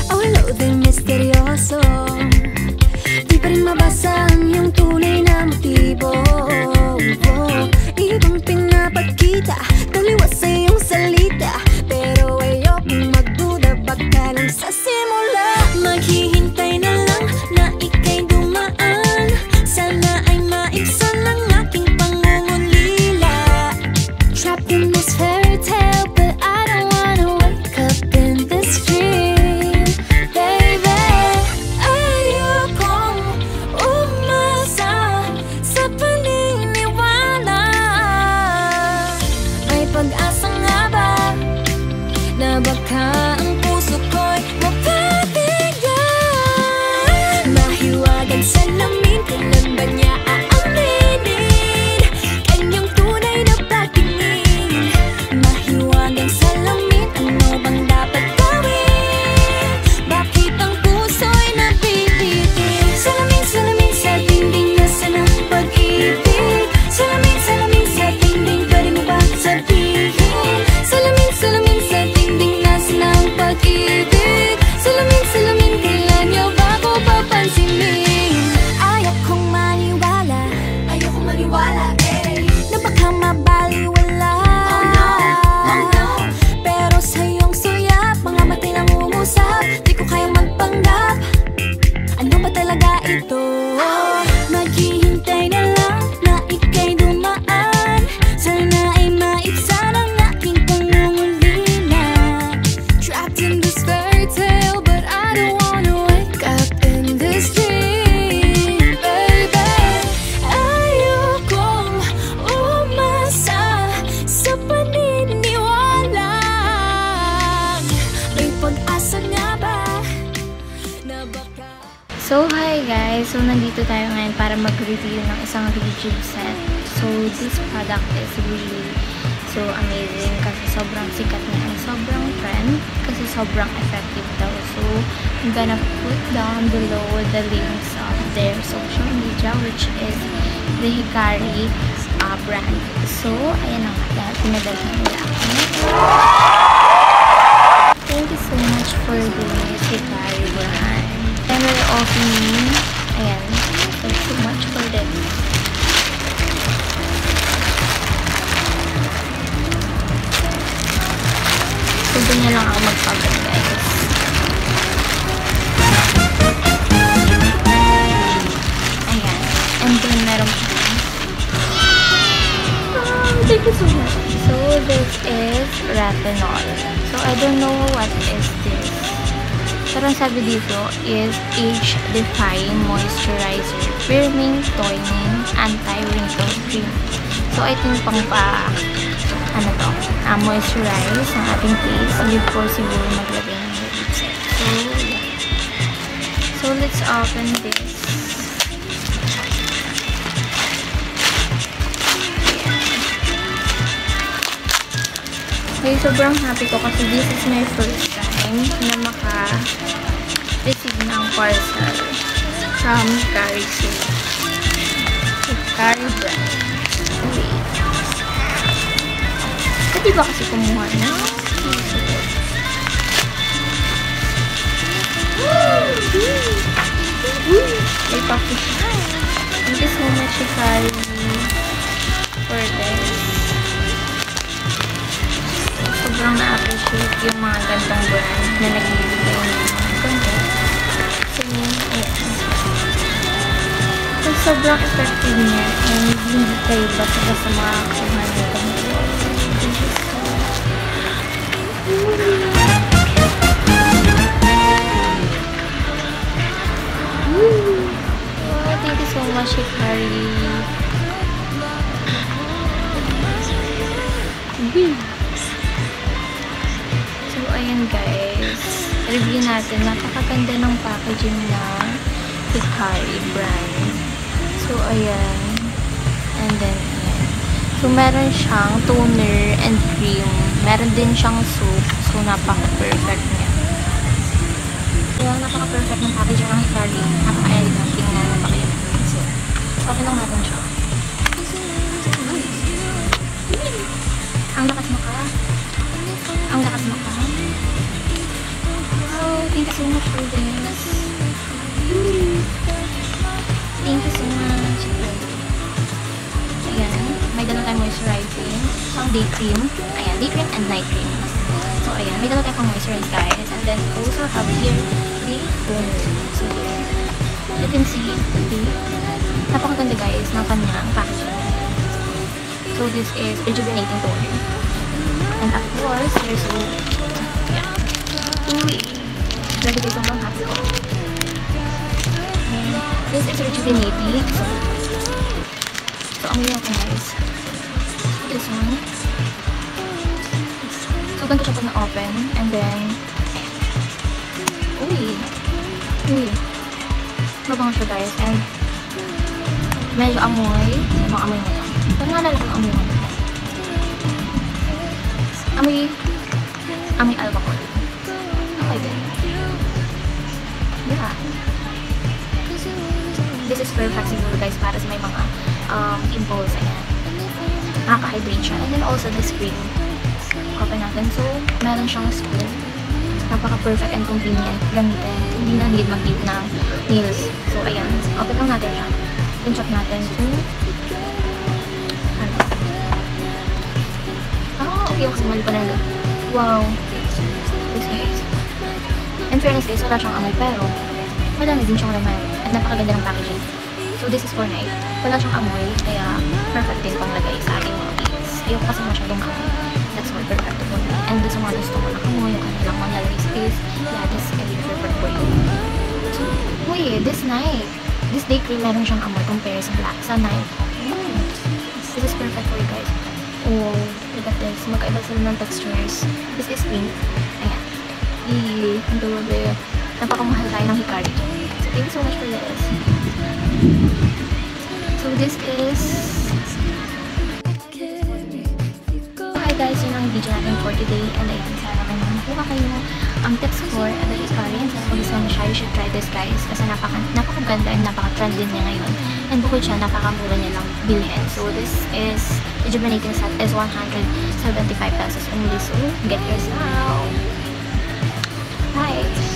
Oh, hello there, misteryoso. Di pa rin mabasa ang iyong tunay na motibo. Ibang pinapakita, taliwas sa iyong salita, pero ayokong magduda, baka lang sa simula. Maghihintay na lang na ika'y dumaan, sana ay maibsan ang aking pangungulila. Trapped in this fairy tale, but I don't wanna wake up in this dream, baby. Ayokong umasa sa paniniwala. May pag-asa nga ba na baka ang puso ko'y mapabigyan? Mahiwagang salamin, kailan ba niya aaminin kanyang tunay na pagtingin? Mahiwagang salamin, ano bang dapat gawin? Bakit ang puso'y napipitin? Salamin, salamin sa dingding, nasaan ang pag-ibig? Salamin, salamin sa dingding, pwede mo ba sabihin? Salamin, salamin sa dingding, nasaan ang pag-ibig? Salamin, salamin, kailan niyo ba ko papansinin? Ayokong maniwala, na baka mabaliwala. Oh no, pero sa iyong suya, mga matay lang umusap, di ko kayang magpanggap. Ano ba talaga ito? Maghihintay na lang na ika'y dumaan, sana ay maibsan ang aking pangungulila. Trapped in this fairy tale, but I don't wanna wake up in this dream, baby. Ayokong umasa sa paniniwala. May pag-asa nga ba na baka... So, hi guys! So, nandito tayo ngayon para mag-review ng isang YouTube set. So, this product is really so amazing kasi sobrang sikat niya and sobrang trend kasi sobrang effective daw. So, I'm gonna put down below the links of their social media, which is the Hikari brand. So, ayan na nga, pinadalhan nila ako. Thank you so much for this Hikari brand. And we're opening, ayan, thanks so much for this. So, doon niya lang ako magpagat, guys. Ayan. And then, meron pa. Thank you so much. So, this is retinol. So, I don't know what is this. Pero ang sabi dito is age-defying moisturizer, firming, toning, anti-wrinkle cream. So, I think pang moisturize ang ating face before siguro maglagay ng lipstick. So, yeah. So, let's open this. Okay, sobrang happy ko kasi this is my first time na maka-receive ng parcel from Hikari Soap. Hikari brand. Okay. Pwede ba kasi kumuha na? May papi siya. Thank you so much, Hikari, for this. Sobrang na-appreciate yung mga gandang brand na nagbibigay ng content. So, ayan. So, sobrang effective niya and hindi kayo basta-basta makakuha nito. Thank you so much, Hikari. So, ayan guys. Review natin. Napakaganda ng packaging ng Hikari brand. So, ayan. And then, ayan. So, meron siyang toner and cream. Meron din siyang soap. So, napaka-perfect niya. Kaya, napaka-perfect ng packaging ng Hikari. Napaka-elegant. Tingnan na ba kayo? So, okay lang natin siya. Ang lakas mo ka. Ang lakas mo ka. Wow, thank you so much for this. Thank you so much. Ayan. May dala tayong moisturizing. Pang day cream. Ayan. Day cream and night cream. So, ayan. May dala tayong pang moisturize, guys. And then, also have here the toner. So, here. You can see the napakaganda, guys, ng kanyang packaging. So, this is rejuvenating toner. And of course, there's a uy, grabe kayo sobrang happy ko. And this is rejuvenating. So ang yun ako, guys. This one. So, ganito siya pag na-open. And then, uy. Mabango siya, guys. And medyo amoy. Ibang amoy mo ito. Parang naalala ko amoy mo ito. Amoy alcohol. Okay din. Yeah. This is perfect siguro, guys, para sa may mga pimples. Ayan. Nakaka-hydrate siya. And then also this cream. Open natin. So, meron siyang spoon. Napaka-perfect and convenient gamitin. Hindi na need mag-dip ng nails. So, ayan. Open lang natin siya. Pinchop natin. Okay, mali pa lang. Wow. This guys. In fairness, guys, wala siyang amoy, pero madami din siyang laman. At napakaganda ng packaging. So, this is for night. Wala siyang amoy, kaya perfect din pang lagay sa ating mga beads. Ayoko kasi masyadong amoy. That's why perfect for me. And sa mga gusto ko ng amoy, yung kanilang mga lalagay space, yeah, this is really perfect for you. So, uy, this night. This day cream, meron siyang amoy compare sa black, sa night. This is perfect for you guys. Oh, look at this. Magkaiba sila ng textures. This is pink. Ayan. Ang grabe. Napakamahal tayo ng Hikari. So, thank you so much for this. So, this is... Okay guys, yun ang video natin for today. And ayan, sana may mga nakuha kayo ang tips for the Hikari. And sana kung gusto mo siya, you should try this, guys. Kasi napakaganda and napaka-trend din niya ngayon. And bukod siya, napakamura niya lang bilhin. So, this is rejuvenating set is 175 pesos only. So, get yours now. Bye!